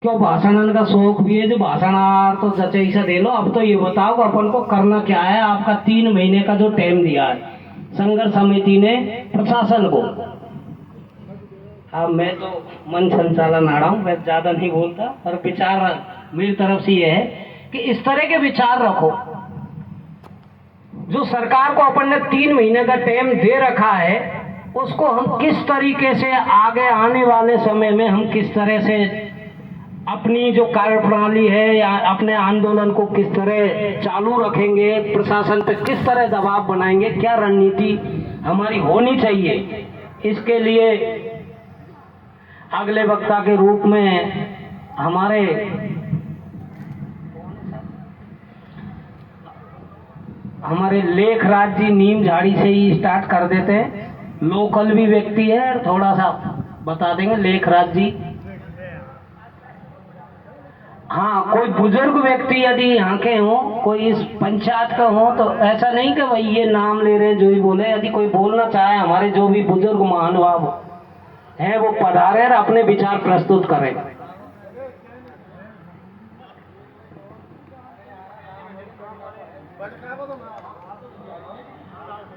क्यों भाषण का शौक भी है जो भाषणार तो जैसा दे लो। अब तो ये बताओ कि अपन को करना क्या है। आपका 3 महीने का जो टाइम दिया है संघर्ष समिति ने प्रशासन को। अब मैं तो मन संचालन आ रहा हूँ, मैं ज्यादा नहीं बोलता, पर विचार मेरी तरफ से ये है कि इस तरह के विचार रखो। जो सरकार को अपन ने 3 महीने का टाइम दे रखा है उसको हम किस तरीके से आगे आने वाले समय में हम किस तरह से अपनी जो कार्यप्रणाली है या अपने आंदोलन को किस तरह चालू रखेंगे, प्रशासन पे किस तरह दबाव बनाएंगे, क्या रणनीति हमारी होनी चाहिए, इसके लिए अगले वक्ता के रूप में हमारे लेखराज जी नीम झाड़ी से ही स्टार्ट कर देते हैं। लोकल भी व्यक्ति है, थोड़ा सा बता देंगे लेखराज जी। हाँ, कोई बुजुर्ग व्यक्ति यदि यहाँ के हो, कोई इस पंचायत का हो, तो ऐसा नहीं कि भाई ये नाम ले रहे जो ही बोले। यदि कोई बोलना चाहे, हमारे जो भी बुजुर्ग महानुभाव हैं वो पधारे और अपने विचार प्रस्तुत करें।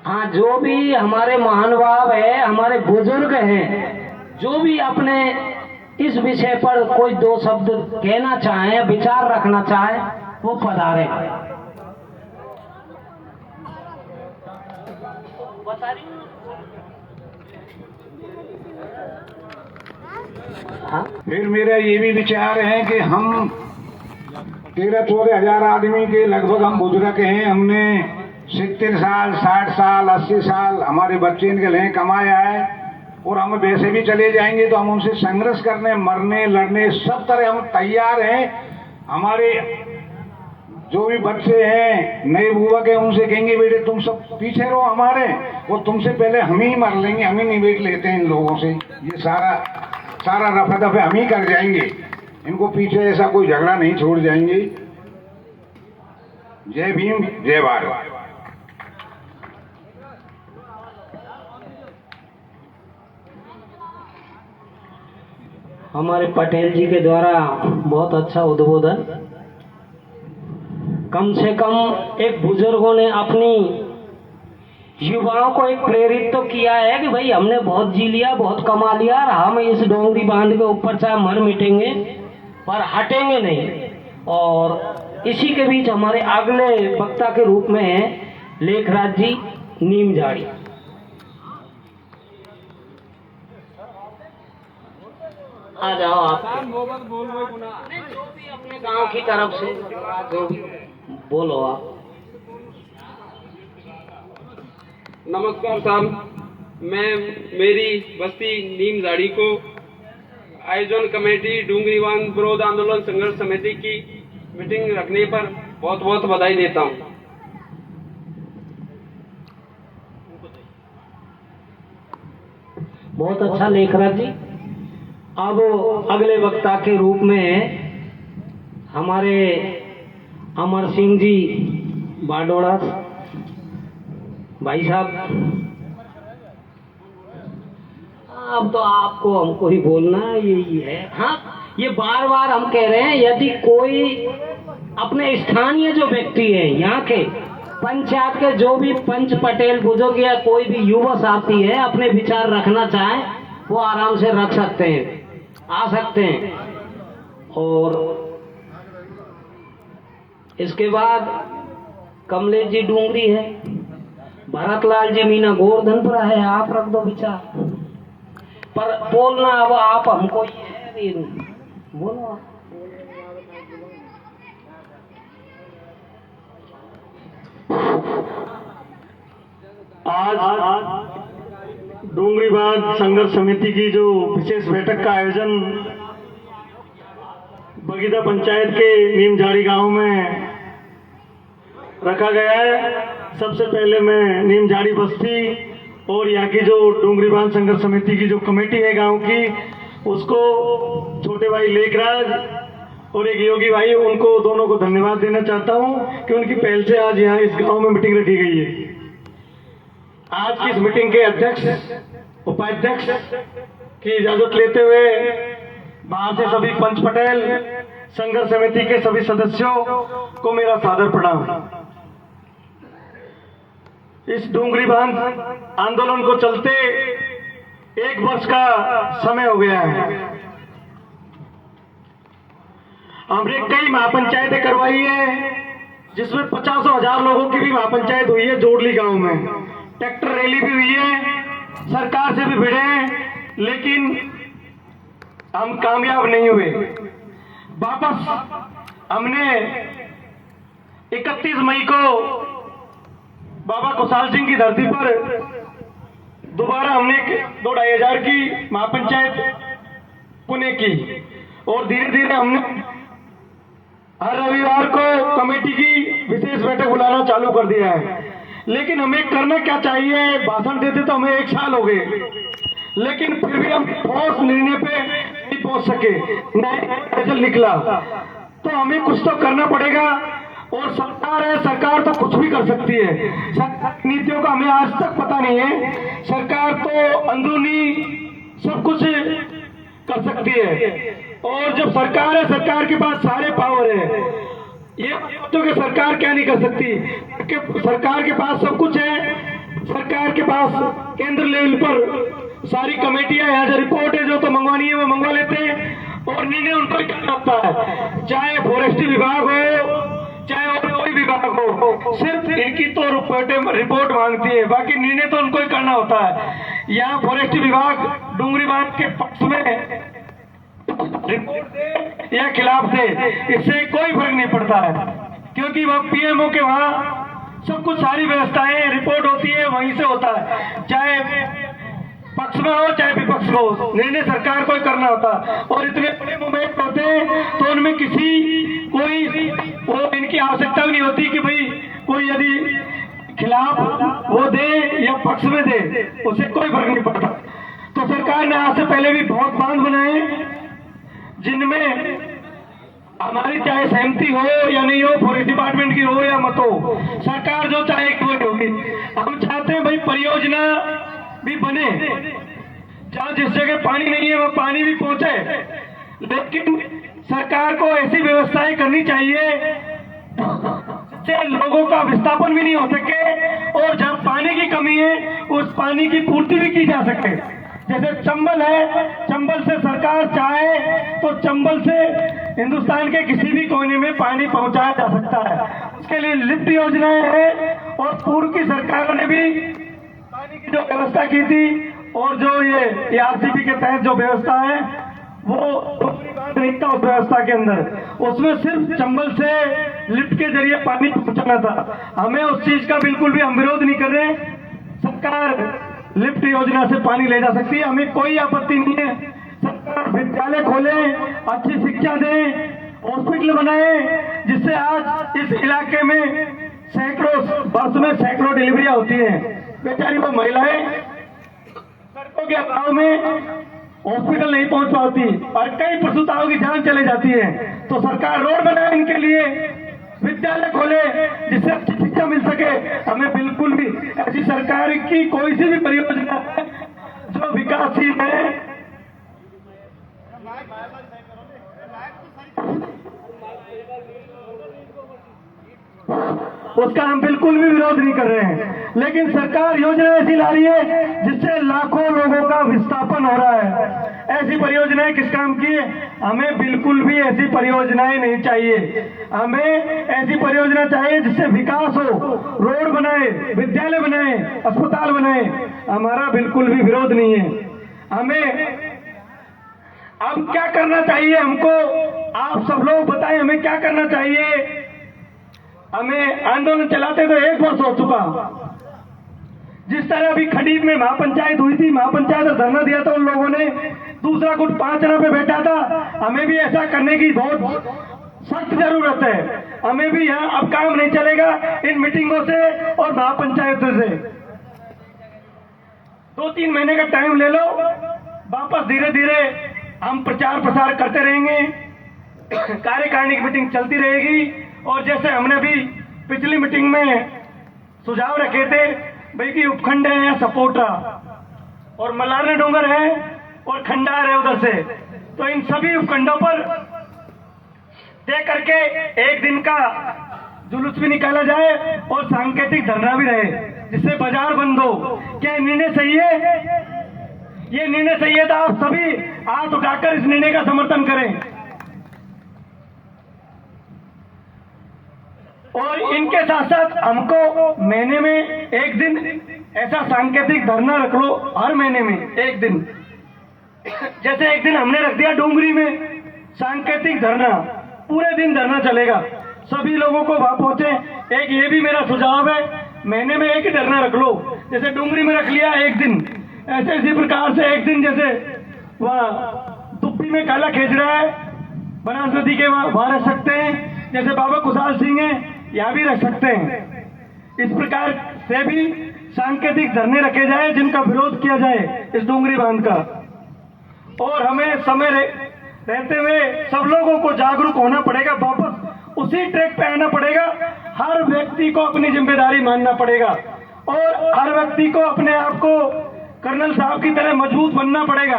हाँ, जो भी हमारे महानुभाव है, हमारे बुजुर्ग हैं, जो भी अपने इस विषय पर कोई 2 शब्द कहना चाहे, विचार रखना चाहे, वो पधारे। फिर मेरा ये भी विचार है कि हम 13-14 हजार आदमी के लगभग हम बुजुर्ग हैं। हमने 70 साल, 60 साल, 80 साल हमारे बच्चे इनके लिए कमाया है और हम वैसे भी चले जाएंगे तो हम उनसे संघर्ष करने, मरने, लड़ने सब तरह हम तैयार हैं। हमारे जो भी बच्चे हैं, नए युवक हैं, उनसे कहेंगे बेटे तुम सब पीछे रहो हमारे, वो तुमसे पहले हम ही मर लेंगे, हम ही निबेट लेते हैं इन लोगों से। ये सारा रफा दफे हम ही कर जाएंगे, इनको पीछे ऐसा कोई झगड़ा नहीं छोड़ जाएंगे। जय भीम, जय भारत। हमारे पटेल जी के द्वारा बहुत अच्छा उद्बोधन। कम से कम एक बुजुर्गों ने अपनी युवाओं को एक प्रेरित तो किया है कि भाई हमने बहुत जी लिया, बहुत कमा लिया, और हम इस डोंगरी बांध के ऊपर चाहे मर मिटेंगे पर हटेंगे नहीं। और इसी के बीच हमारे अगले वक्ता के रूप में है लेखराज जी नीम झाड़ी। आ जाओ आप। जो भी अपने गांव की तरफ से जो भी बोलो आप। नमस्कार साहब, मैं मेरी बस्ती नीम झाड़ी को आयोजन कमेटी डूंगरीवान विरोध आंदोलन संघर्ष समिति की मीटिंग रखने पर बहुत बहुत बधाई देता हूं। बहुत अच्छा लेखराज जी। अब अगले वक्ता के रूप में हमारे अमर सिंह जी बाडोड़ा भाई साहब। अब तो आपको हमको ही बोलना है, यही है। हाँ, ये बार बार हम कह रहे हैं, यदि कोई अपने स्थानीय जो व्यक्ति है, यहाँ के पंचायत के जो भी पंच पटेल बुजुर्ग या कोई भी युवा साथी है, अपने विचार रखना चाहे वो आराम से रख सकते हैं, आ सकते हैं। और इसके बाद कमलेश जी डूंगरी है, भरतलाल जी मीना गोवर्धनपुरा है। आप रख दो विचार पर बोलना। अब आप हमको ये बोलो। आज डूंगरीबाग संघर्ष समिति की जो विशेष बैठक का आयोजन बगीदा पंचायत के नीम झाड़ी गांव में रखा गया है। सबसे पहले मैं नीम झाड़ी बस्ती और यहाँ की जो डूंगरीबाग संघर्ष समिति की जो कमेटी है गांव की, उसको छोटे भाई लेखराज और एक योगी भाई, उनको दोनों को धन्यवाद देना चाहता हूँ कि उनकी पहल से आज यहाँ इस गांव में मीटिंग रखी गई है। आज की इस मीटिंग के अध्यक्ष, उपाध्यक्ष की इजाजत लेते हुए बाहर से सभी पंच पटेल संघर्ष समिति के सभी सदस्यों को मेरा सादर प्रणाम। इस डूंगरी बांध आंदोलन को चलते 1 वर्ष का समय हो गया है। हमने कई महापंचायतें करवाई है, जिसमें 50,000 लोगों की भी महापंचायत हुई है जोड़ली गांव में। ट्रैक्टर रैली भी हुई है, सरकार से भी भिड़े हैं, लेकिन हम कामयाब नहीं हुए। वापस हमने 31 मई को बाबा कुशाल सिंह की धरती पर दोबारा हमने 2-2,500 की महापंचायत पुणे की, और धीरे धीरे हमने हर रविवार को कमेटी की विशेष बैठक बुलाना चालू कर दिया है। लेकिन हमें करना क्या चाहिए? भाषण देते तो हमें 1 साल हो गए, लेकिन फिर भी हम ठोस निर्णय पे नहीं पहुंच सके, नहीं रिजल्ट निकला। तो हमें कुछ तो करना पड़ेगा, और सरकार है, सरकार तो कुछ भी कर सकती है। सरकार की नीतियों का हमें आज तक पता नहीं है। सरकार तो अंदरूनी सब कुछ कर सकती है, और जब सरकार है, सरकार के पास सारे पावर है। ये तो कि सरकार क्या नहीं कर सकती, कि सरकार के पास सब कुछ है। सरकार के पास केंद्र लेवल पर सारी कमेटियां, यहाँ जो रिपोर्ट है जो तो मंगवानी है वो मंगवा लेते हैं, और निर्णय उनको ही करना होता है। चाहे फॉरेस्ट्री विभाग हो, चाहे और कोई विभाग हो, सिर्फ इनकी तो रिपोर्ट मांगती है, बाकी निर्णय तो उनको ही करना होता है। यहाँ फॉरेस्ट्री विभाग डूंगरी बांध के पक्ष में रिपोर्ट दे या खिलाफ दे, इससे कोई फर्क नहीं पड़ता है, क्योंकि वह पीएमओ के वहां सब कुछ सारी व्यवस्थाएं रिपोर्ट होती है, वहीं से होता है। चाहे पक्ष में हो चाहे विपक्ष में हो, निर्णय सरकार को ही करना होता। और इतने बड़े मूवमेंट होते हैं तो उनमें किसी कोई वो इनकी आवश्यकता भी नहीं होती कि भाई कोई यदि खिलाफ वो दे या पक्ष में दे, उससे कोई फर्क नहीं पड़ता। तो सरकार ने आज से पहले भी बहुत बांध बनाए, जिनमें हमारी चाहे सहमति हो या नहीं हो, फॉरेस्ट डिपार्टमेंट की हो या मत हो, सरकार जो चाहे कोई होगी। हम चाहते हैं भाई परियोजना भी बने, जहाँ जिस जगह पानी नहीं है वह पानी भी पहुंचे, लेकिन सरकार को ऐसी व्यवस्थाएं करनी चाहिए जिससे लोगों का विस्थापन भी नहीं हो सके, और जहाँ पानी की कमी है उस पानी की पूर्ति भी की जा सके। जैसे चंबल है, चंबल से सरकार चाहे तो चंबल से हिंदुस्तान के किसी भी कोने में पानी पहुंचाया जा सकता है। उसके लिए लिफ्ट योजनाएं हैं, और पूर्व की सरकारों ने भी पानी की जो व्यवस्था की थी, और जो ये आरसीपी के तहत जो व्यवस्था है वो नहीं था उस व्यवस्था के अंदर, उसमें सिर्फ चंबल से लिफ्ट के जरिए पानी पहुंचाना था। हमें उस चीज का बिल्कुल भी हम विरोध नहीं कर रहे। सरकार लिफ्ट योजना से पानी ले जा सकती है, हमें कोई आपत्ति नहीं है। सरकार विद्यालय खोले, अच्छी शिक्षा दे, हॉस्पिटल बनाए, जिससे आज इस इलाके में सैकड़ों वर्ष में सैकड़ों डिलीवरियां होती हैं। बेचारी वो महिलाएं सड़कों के अभाव में हॉस्पिटल नहीं पहुंच पाती, और कई प्रसूताओं की जान चले जाती है। तो सरकार रोड बनाए इनके लिए, विद्यालय खोले, जिससे अच्छी शिक्षा मिल सके। हमें बिल्कुल भी ऐसी सरकार की कोई सी भी परियोजना है जो विकासशील है, उसका हम बिल्कुल भी विरोध नहीं कर रहे हैं। लेकिन सरकार योजना ऐसी ला रही है जिससे लाखों लोगों का विस्थापन हो रहा है। ऐसी परियोजनाएं किस काम की है? हमें बिल्कुल भी ऐसी परियोजनाएं नहीं चाहिए। हमें ऐसी परियोजना चाहिए जिससे विकास हो, रोड बनाए, विद्यालय बनाए, अस्पताल बनाए। हमारा बिल्कुल भी विरोध नहीं है। हमें अब क्या करना चाहिए? हमको आप सब लोग बताएं, हमें क्या करना चाहिए? हमें आंदोलन चलाते तो 1 वर्ष हो चुका। जिस तरह अभी खडीर में महापंचायत हुई थी, महापंचायत में धरना दिया था उन लोगों ने, दूसरा गुट 5 जगह पे बैठा था। हमें भी ऐसा करने की बहुत सख्त जरूरत है। हमें भी यहाँ अब काम नहीं चलेगा इन मीटिंगों से और महापंचायतों से। 2-3 महीने का टाइम ले लो, वापस धीरे धीरे हम प्रचार प्रसार करते रहेंगे, कार्यकारिणी की मीटिंग चलती रहेगी। और जैसे हमने भी पिछली मीटिंग में सुझाव रखे थे भाई कि उपखंड है, सपोटा और मलारना डोंगर है और खंडार है, उधर से तो इन सभी उपखंडों पर तय करके एक दिन का जुलूस भी निकाला जाए और सांकेतिक धरना भी रहे, जिससे बाजार बंद हो। क्या निर्णय सही है? ये निर्णय सही है तो आप सभी हाथ उठाकर इस निर्णय का समर्थन करें। और इनके साथ साथ हमको महीने में एक दिन ऐसा सांकेतिक धरना रख लो, हर महीने में एक दिन। जैसे एक दिन हमने रख दिया डूंगरी में सांकेतिक धरना, पूरे दिन धरना चलेगा, सभी लोगों को वहां पहुंचे। एक ये भी मेरा सुझाव है, महीने में एक ही धरना रख लो। जैसे डूंगरी में रख लिया एक दिन, ऐसे इसी प्रकार से एक दिन जैसे वहाँ तुप्पी में काला खेजड़ा है, बनास नदी के वहां रख सकते हैं। जैसे बाबा कुशाल सिंह है, यहाँ भी रख सकते हैं। इस प्रकार से भी सांकेतिक धरने रखे जाए जिनका विरोध किया जाए इस डूंगरी बांध का। और हमें समय रहते हुए सब लोगों को जागरूक होना पड़ेगा, वापस उसी ट्रैक पे आना पड़ेगा। हर व्यक्ति को अपनी जिम्मेदारी मानना पड़ेगा और हर व्यक्ति को अपने आप को कर्नल साहब की तरह मजबूत बनना पड़ेगा।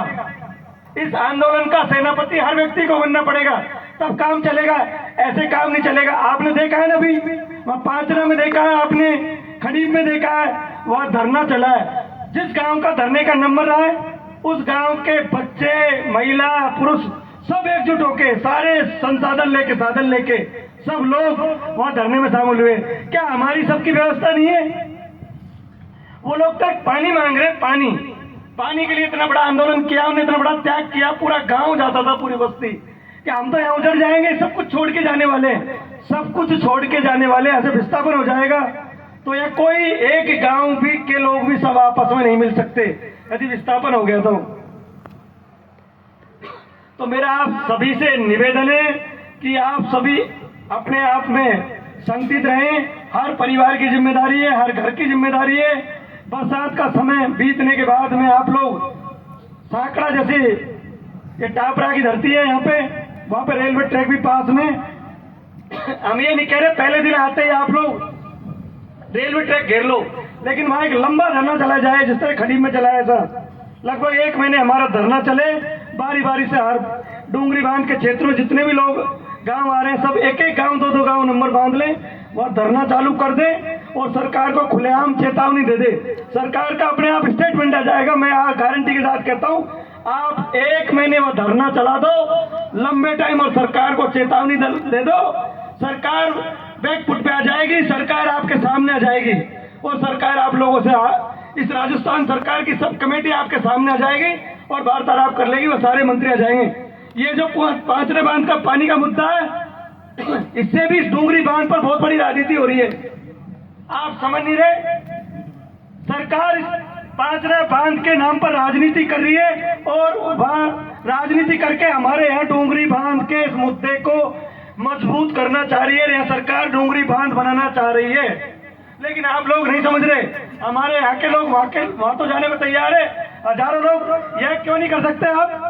इस आंदोलन का सेनापति हर व्यक्ति को बनना पड़ेगा, तब काम चलेगा। ऐसे काम नहीं चलेगा। आपने देखा है ना, अभी वहाँ पांचरा में देखा है, आपने खड़ीब में देखा है, वहाँ धरना चला है। जिस गांव का धरने का नंबर रहा है उस गांव के बच्चे, महिला, पुरुष सब एकजुट होके, सारे संसाधन लेके, साधन लेके सब लोग वहाँ धरने में शामिल हुए। क्या हमारी सबकी व्यवस्था नहीं है? वो लोग तक पानी मांग रहे, पानी के लिए इतना बड़ा आंदोलन किया, उन्होंने इतना बड़ा त्याग किया, पूरा गांव जाता था, पूरी बस्ती, कि हम तो यहाँ उजड़ जाएंगे, सब कुछ छोड़ के जाने वाले हैं, सब कुछ छोड़ के जाने वाले, ऐसे विस्थापन हो जाएगा। तो यह कोई एक गांव भी के लोग भी सब आपस में नहीं मिल सकते यदि विस्थापन हो गया तो मेरा आप सभी से निवेदन है कि आप सभी अपने आप में संगठित रहें। हर परिवार की जिम्मेदारी है, हर घर की जिम्मेदारी है। बरसात का समय बीतने के बाद में आप लोग साकड़ा, जैसे ये टापरा की धरती है यहाँ पे, वहां पे रेलवे ट्रैक भी पास में। हम ये नहीं कह रहे पहले दिन आते ही आप लोग रेलवे ट्रैक घेर लो, लेकिन वहां एक लंबा धरना चला जाए, जिस तरह खड़ीब में चला है ऐसा। लगभग 1 महीने हमारा धरना चले, बारी बारी से हर डूंगरी बांध के क्षेत्र में जितने भी लोग गांव आ रहे हैं, सब एक एक गांव 2-2 गांव नंबर बांध लें, वह धरना चालू कर दे और सरकार को खुलेआम चेतावनी दे दे। सरकार का अपने आप स्टेटमेंट आ जाएगा। मैं गारंटी के साथ कहता हूं, आप 1 महीने वो धरना चला दो लंबे टाइम और सरकार को चेतावनी दे दो, सरकार बैकफुट पे आ जाएगी, सरकार आपके सामने आ जाएगी और सरकार आप लोगों से, इस राजस्थान सरकार की सब कमेटी आपके सामने आ जाएगी और वार्तालाप कर लेगी, वो सारे मंत्री आ जाएंगे। ये जो पांचरे बांध का पानी का मुद्दा है, इससे भी इस डूंगरी बांध पर बहुत बड़ी राजनीति हो रही है। आप समझ नहीं रहे, सरकार पांचरा बांध के नाम पर राजनीति कर रही है और वहां राजनीति करके हमारे यहाँ डूंगरी बांध के इस मुद्दे को मजबूत करना चाह रही है। यहाँ सरकार डूंगरी बांध बनाना चाह रही है, लेकिन आप लोग नहीं समझ रहे। हमारे यहाँ के लोग वहां तो जाने में तैयार है, हजारों लोग। यह क्यों नहीं कर सकते आप?